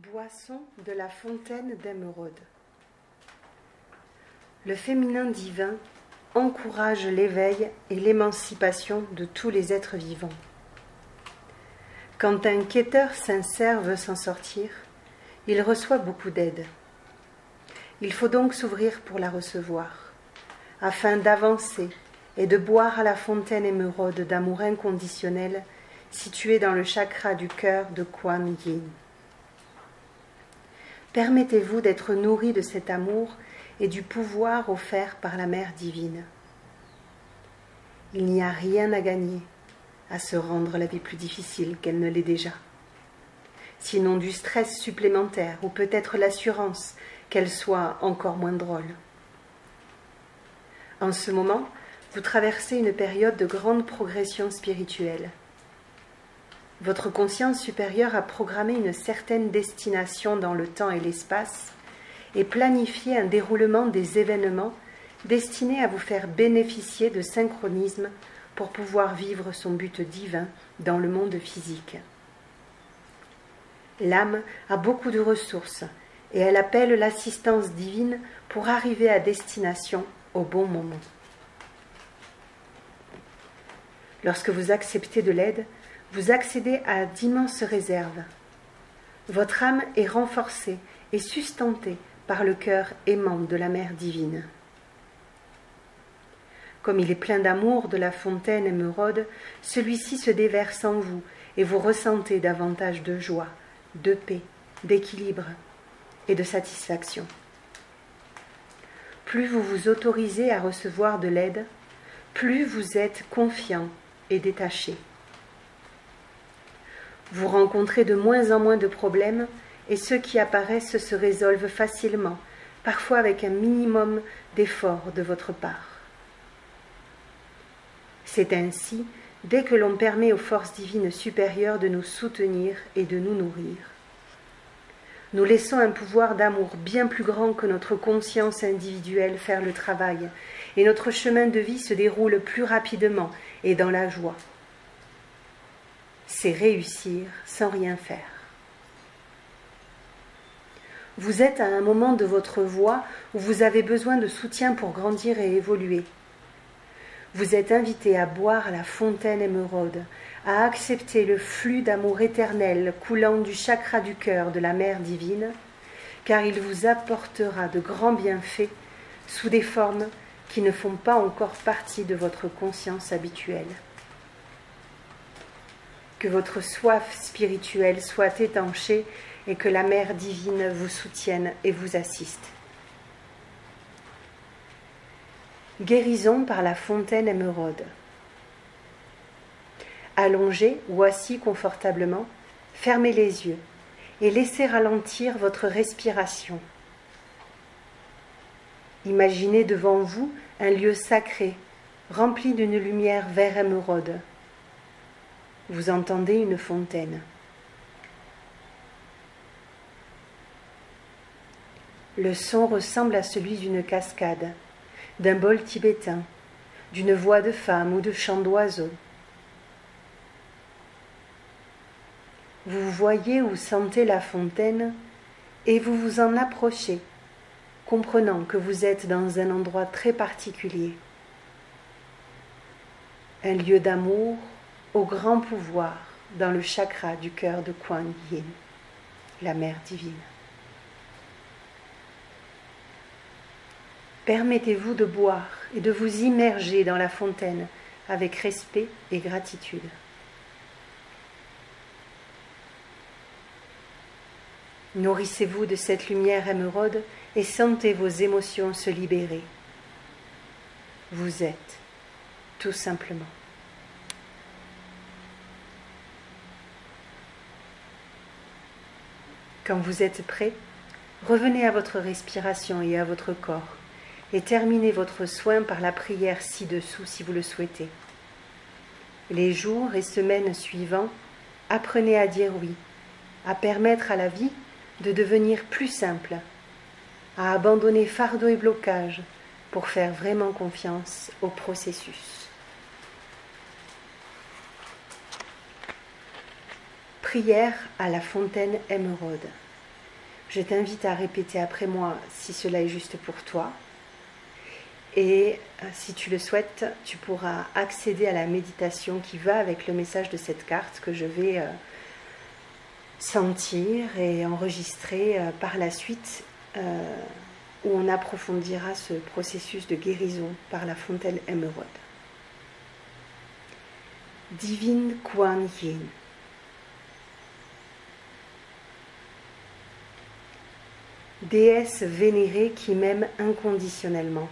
Boisson de la fontaine d'émeraude. Le féminin divin encourage l'éveil et l'émancipation de tous les êtres vivants. Quand un quêteur sincère veut s'en sortir, il reçoit beaucoup d'aide. Il faut donc s'ouvrir pour la recevoir, afin d'avancer et de boire à la fontaine émeraude d'amour inconditionnel située dans le chakra du cœur de Kuan Yin. Permettez-vous d'être nourri de cet amour et du pouvoir offert par la Mère divine. Il n'y a rien à gagner à se rendre la vie plus difficile qu'elle ne l'est déjà, sinon du stress supplémentaire ou peut-être l'assurance qu'elle soit encore moins drôle. En ce moment, vous traversez une période de grande progression spirituelle. Votre conscience supérieure a programmé une certaine destination dans le temps et l'espace et planifié un déroulement des événements destinés à vous faire bénéficier de synchronisme pour pouvoir vivre son but divin dans le monde physique. L'âme a beaucoup de ressources et elle appelle l'assistance divine pour arriver à destination au bon moment. Lorsque vous acceptez de l'aide, vous accédez à d'immenses réserves. Votre âme est renforcée et sustentée par le cœur aimant de la Mère divine. Comme il est plein d'amour de la fontaine émeraude, celui-ci se déverse en vous et vous ressentez davantage de joie, de paix, d'équilibre et de satisfaction. Plus vous vous autorisez à recevoir de l'aide, plus vous êtes confiant et détaché. Vous rencontrez de moins en moins de problèmes et ceux qui apparaissent se résolvent facilement, parfois avec un minimum d'effort de votre part. C'est ainsi, dès que l'on permet aux forces divines supérieures de nous soutenir et de nous nourrir. Nous laissons un pouvoir d'amour bien plus grand que notre conscience individuelle faire le travail, et notre chemin de vie se déroule plus rapidement et dans la joie. C'est réussir sans rien faire. Vous êtes à un moment de votre voie où vous avez besoin de soutien pour grandir et évoluer. Vous êtes invité à boire à la fontaine émeraude, à accepter le flux d'amour éternel coulant du chakra du cœur de la Mère divine, car il vous apportera de grands bienfaits sous des formes qui ne font pas encore partie de votre conscience habituelle. Que votre soif spirituelle soit étanchée et que la Mère divine vous soutienne et vous assiste. Guérison par la fontaine émeraude. Allongé ou assis confortablement, fermez les yeux et laissez ralentir votre respiration. Imaginez devant vous un lieu sacré, rempli d'une lumière vert émeraude. Vous entendez une fontaine. Le son ressemble à celui d'une cascade, d'un bol tibétain, d'une voix de femme ou de chant d'oiseau. Vous voyez ou sentez la fontaine et vous vous en approchez, comprenant que vous êtes dans un endroit très particulier. Un lieu d'amour au grand pouvoir dans le chakra du cœur de Kuan Yin, la Mère divine. Permettez-vous de boire et de vous immerger dans la fontaine avec respect et gratitude. Nourrissez-vous de cette lumière émeraude et sentez vos émotions se libérer. Vous êtes tout simplement. Quand vous êtes prêt, revenez à votre respiration et à votre corps et terminez votre soin par la prière ci-dessous si vous le souhaitez. Les jours et semaines suivants, apprenez à dire oui, à permettre à la vie de devenir plus simple, à abandonner fardeaux et blocages pour faire vraiment confiance au processus. Prière à la fontaine émeraude. Je t'invite à répéter après moi si cela est juste pour toi. Et si tu le souhaites, tu pourras accéder à la méditation qui va avec le message de cette carte que je vais sentir et enregistrer par la suite, où on approfondira ce processus de guérison par la fontaine émeraude. Divine Kuan Yin. Déesse vénérée qui m'aime inconditionnellement.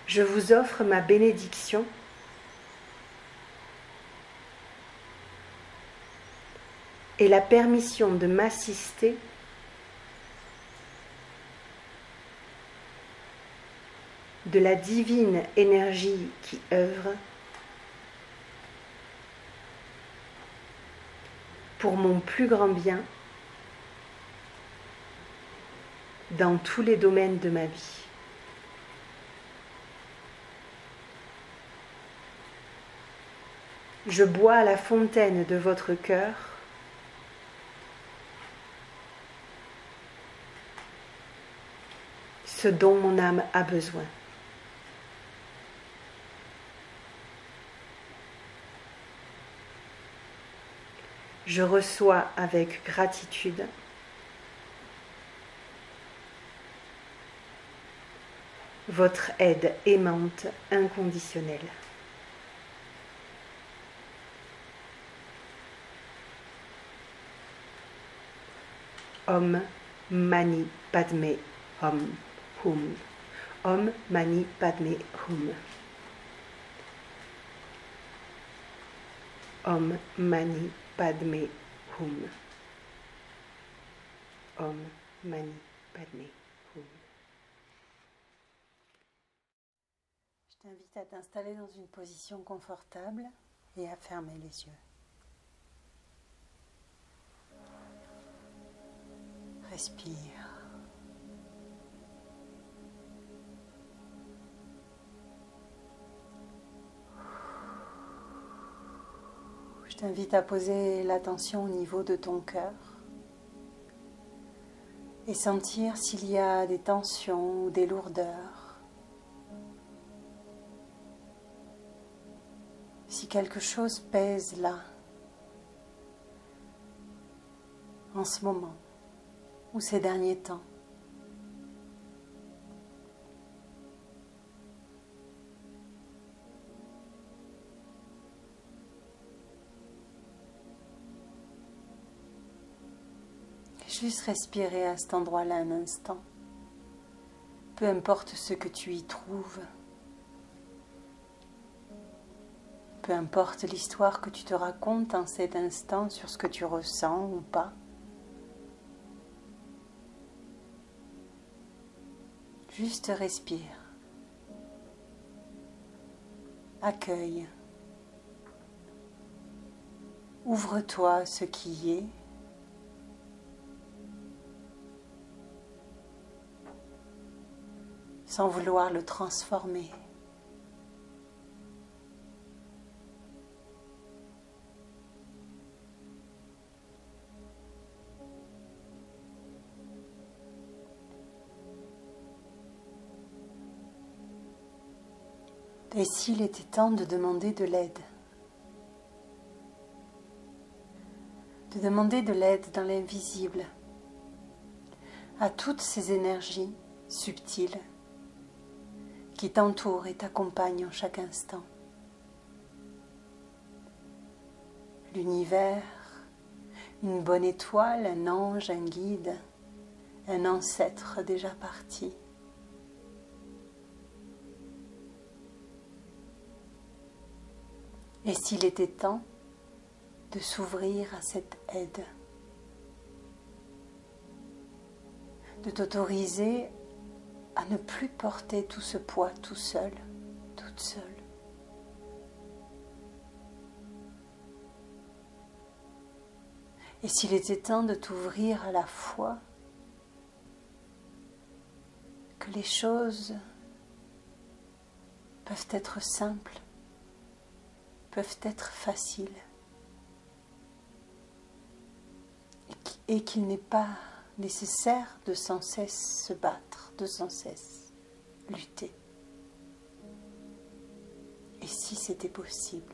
Je vous offre ma bénédiction et la permission de m'assister de la divine énergie qui œuvre pour mon plus grand bien dans tous les domaines de ma vie. Je bois à la fontaine de votre cœur ce dont mon âme a besoin. Je reçois avec gratitude votre aide aimante inconditionnelle. Om Mani Padme Hum Hum. Om Mani Padme Hum. Om Mani Padme Hum. Om Mani Padme Hum. Je t'invite à t'installer dans une position confortable et à fermer les yeux. Respire. Je t'invite à poser l'attention au niveau de ton cœur et sentir s'il y a des tensions ou des lourdeurs. Si quelque chose pèse là, en ce moment ou ces derniers temps. Juste respirer à cet endroit-là un instant. Peu importe ce que tu y trouves. Peu importe l'histoire que tu te racontes en cet instant sur ce que tu ressens ou pas. Juste respire. Accueille. Ouvre-toi à ce qui est. Sans vouloir le transformer. Et s'il était temps de demander de l'aide? De demander de l'aide dans l'invisible à toutes ces énergies subtiles qui t'entourent et t'accompagnent en chaque instant. L'univers, une bonne étoile, un ange, un guide, un ancêtre déjà parti. Et s'il était temps de s'ouvrir à cette aide, de t'autoriser à ne plus porter tout ce poids tout seul, toute seule. Et s'il était temps de t'ouvrir à la foi, que les choses peuvent être simples, peuvent être faciles et qu'il n'est pas nécessaire de sans cesse se battre, de sans cesse lutter. Et si c'était possible ?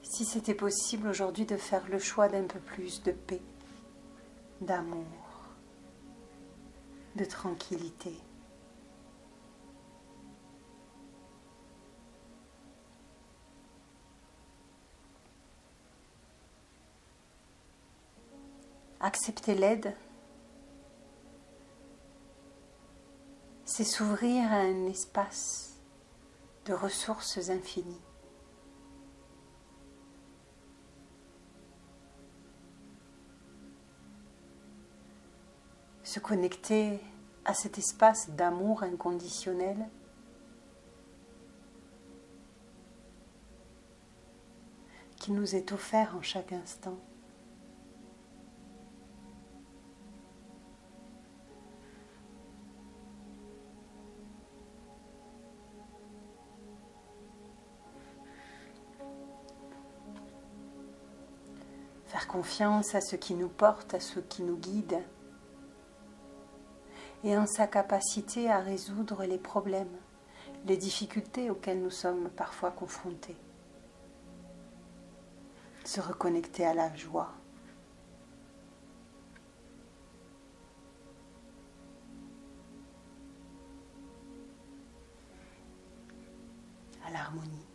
Si c'était possible aujourd'hui de faire le choix d'un peu plus de paix, d'amour, de tranquillité. Accepter l'aide, c'est s'ouvrir à un espace de ressources infinies. Se connecter à cet espace d'amour inconditionnel qui nous est offert en chaque instant. Faire confiance à ce qui nous porte, à ce qui nous guide, et en sa capacité à résoudre les problèmes, les difficultés auxquelles nous sommes parfois confrontés. Se reconnecter à la joie, à l'harmonie.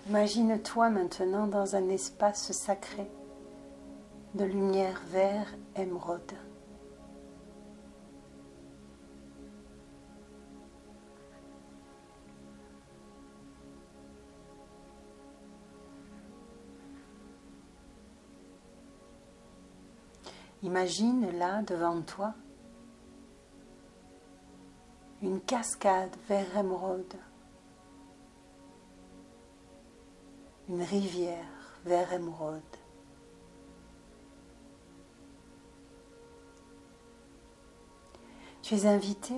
Imagine-toi maintenant dans un espace sacré de lumière vert émeraude. Imagine là devant toi une cascade vert émeraude. Une rivière vert émeraude. Tu es invité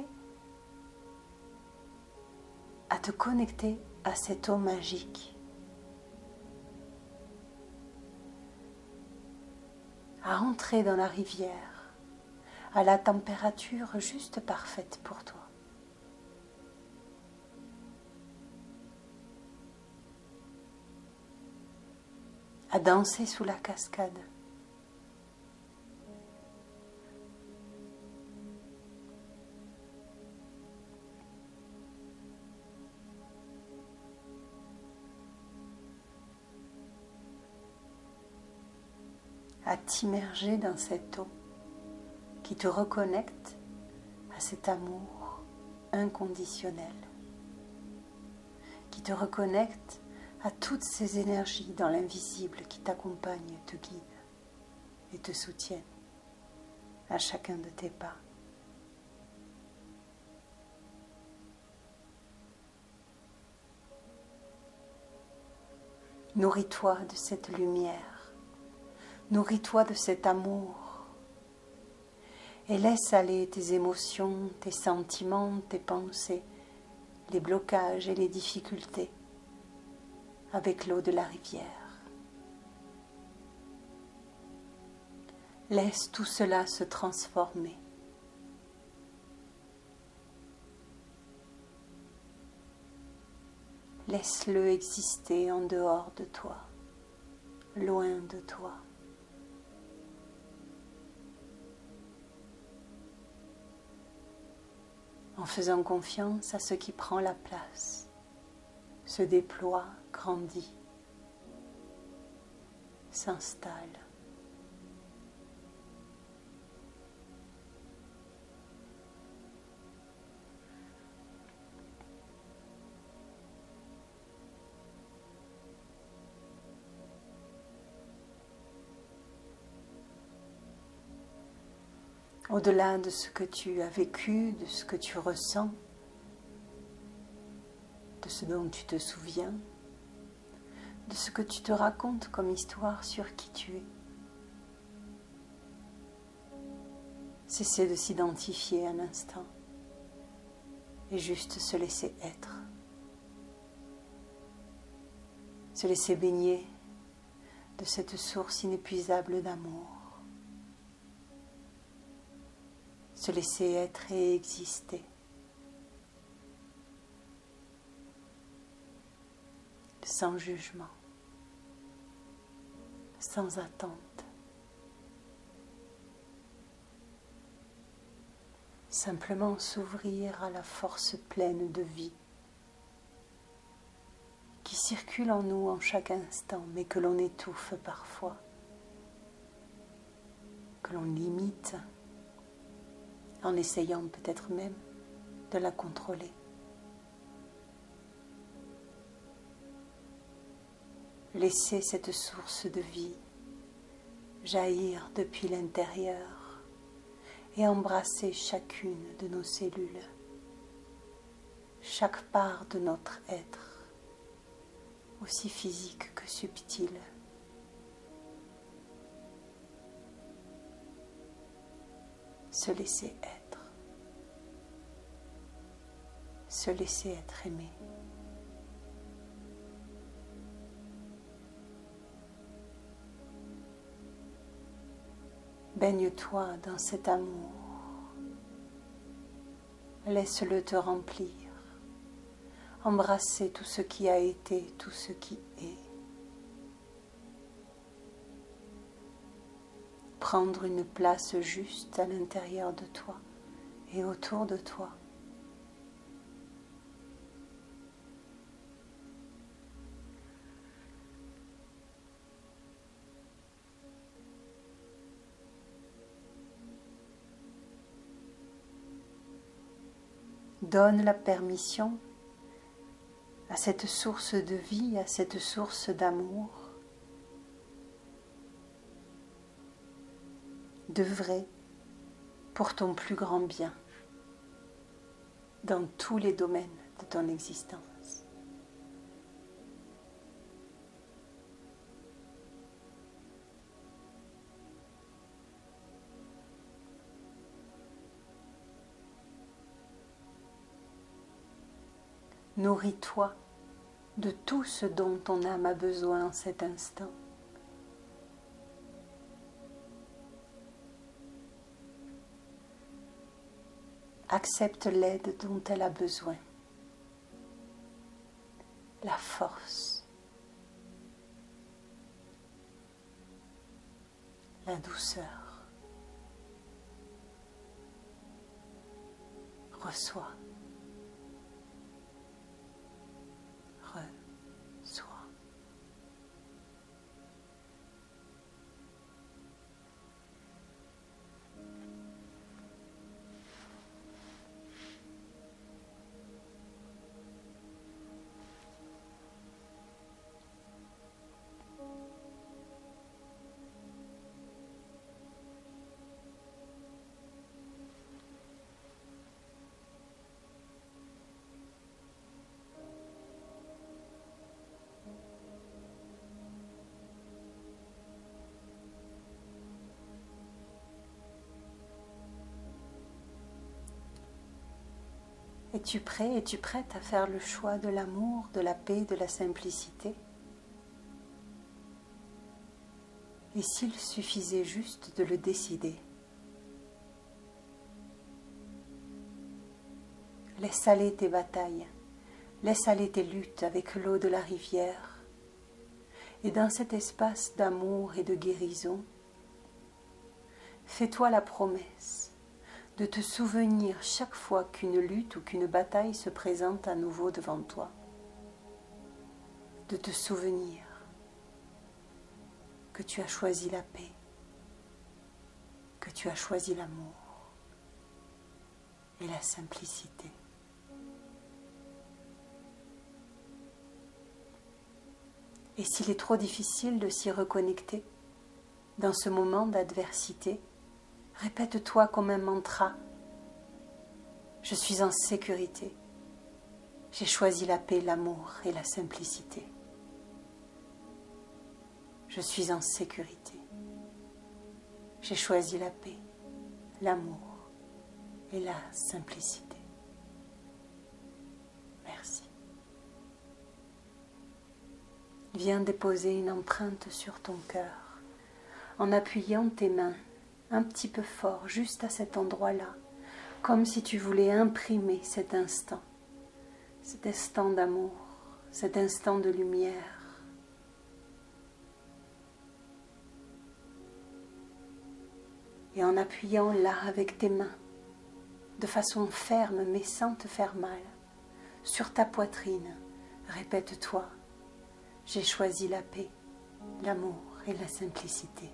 à te connecter à cette eau magique, à entrer dans la rivière, à la température juste parfaite pour toi. À danser sous la cascade. À t'immerger dans cette eau qui te reconnecte à cet amour inconditionnel, qui te reconnecte à toutes ces énergies dans l'invisible qui t'accompagnent, te guident et te soutiennent à chacun de tes pas. Nourris-toi de cette lumière, nourris-toi de cet amour et laisse aller tes émotions, tes sentiments, tes pensées, les blocages et les difficultés avec l'eau de la rivière. Laisse tout cela se transformer. Laisse-le exister en dehors de toi, loin de toi. En faisant confiance à ce qui prend la place, se déploie, grandit, s'installe. au-delà de ce que tu as vécu, de ce que tu ressens, de ce dont tu te souviens, de ce que tu te racontes comme histoire sur qui tu es. Cesser de s'identifier un instant et juste se laisser être. Se laisser baigner de cette source inépuisable d'amour. Se laisser être et exister. Sans jugement, sans attente. Simplement s'ouvrir à la force pleine de vie qui circule en nous en chaque instant, mais que l'on étouffe parfois, que l'on limite, en essayant peut-être même de la contrôler. Laisser cette source de vie jaillir depuis l'intérieur et embrasser chacune de nos cellules, chaque part de notre être, aussi physique que subtile. Se laisser être, se laisser être aimé. Baigne-toi dans cet amour, laisse-le te remplir, embrasser tout ce qui a été, tout ce qui est. Prendre une place juste à l'intérieur de toi et autour de toi. Donne la permission à cette source de vie, à cette source d'amour, d'œuvrer pour ton plus grand bien dans tous les domaines de ton existence. Nourris-toi de tout ce dont ton âme a besoin en cet instant. Accepte l'aide dont elle a besoin, la force, la douceur. Reçois. Reçois. Es-tu prêt, es-tu prête à faire le choix de l'amour, de la paix, de la simplicité? Et s'il suffisait juste de le décider? Laisse aller tes batailles, laisse aller tes luttes avec l'eau de la rivière. Et dans cet espace d'amour et de guérison, fais-toi la promesse de te souvenir chaque fois qu'une lutte ou qu'une bataille se présente à nouveau devant toi. De te souvenir que tu as choisi la paix, que tu as choisi l'amour et la simplicité. Et s'il est trop difficile de s'y reconnecter dans ce moment d'adversité, Répète-toi comme un mantra. Je suis en sécurité. J'ai choisi la paix, l'amour et la simplicité. Je suis en sécurité. J'ai choisi la paix, l'amour et la simplicité. Merci. Viens déposer une empreinte sur ton cœur en appuyant tes mains un petit peu fort, juste à cet endroit-là, comme si tu voulais imprimer cet instant d'amour, cet instant de lumière. Et en appuyant là avec tes mains, de façon ferme mais sans te faire mal, sur ta poitrine, répète-toi, j'ai choisi la paix, l'amour et la simplicité.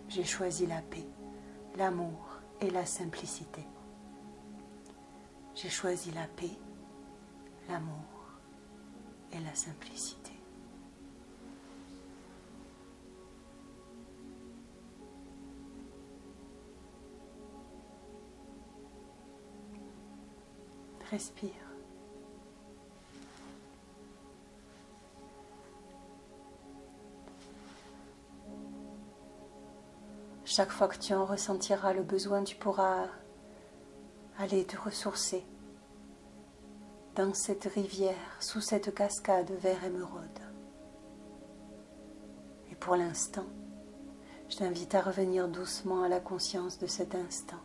J'ai choisi la paix, l'amour et la simplicité. J'ai choisi la paix, l'amour et la simplicité. Respire. Chaque fois que tu en ressentiras le besoin, tu pourras aller te ressourcer dans cette rivière, sous cette cascade vert émeraude. Et pour l'instant, je t'invite à revenir doucement à la conscience de cet instant,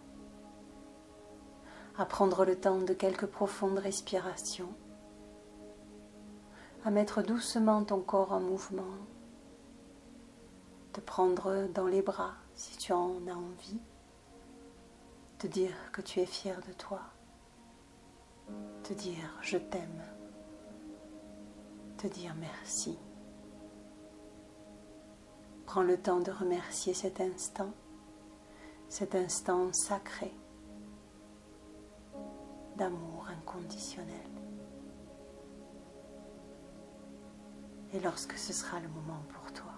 à prendre le temps de quelques profondes respirations, à mettre doucement ton corps en mouvement, te prendre dans les bras si tu en as envie, te dire que tu es fier de toi, te dire je t'aime, te dire merci. Prends le temps de remercier cet instant sacré d'amour inconditionnel. Et lorsque ce sera le moment pour toi,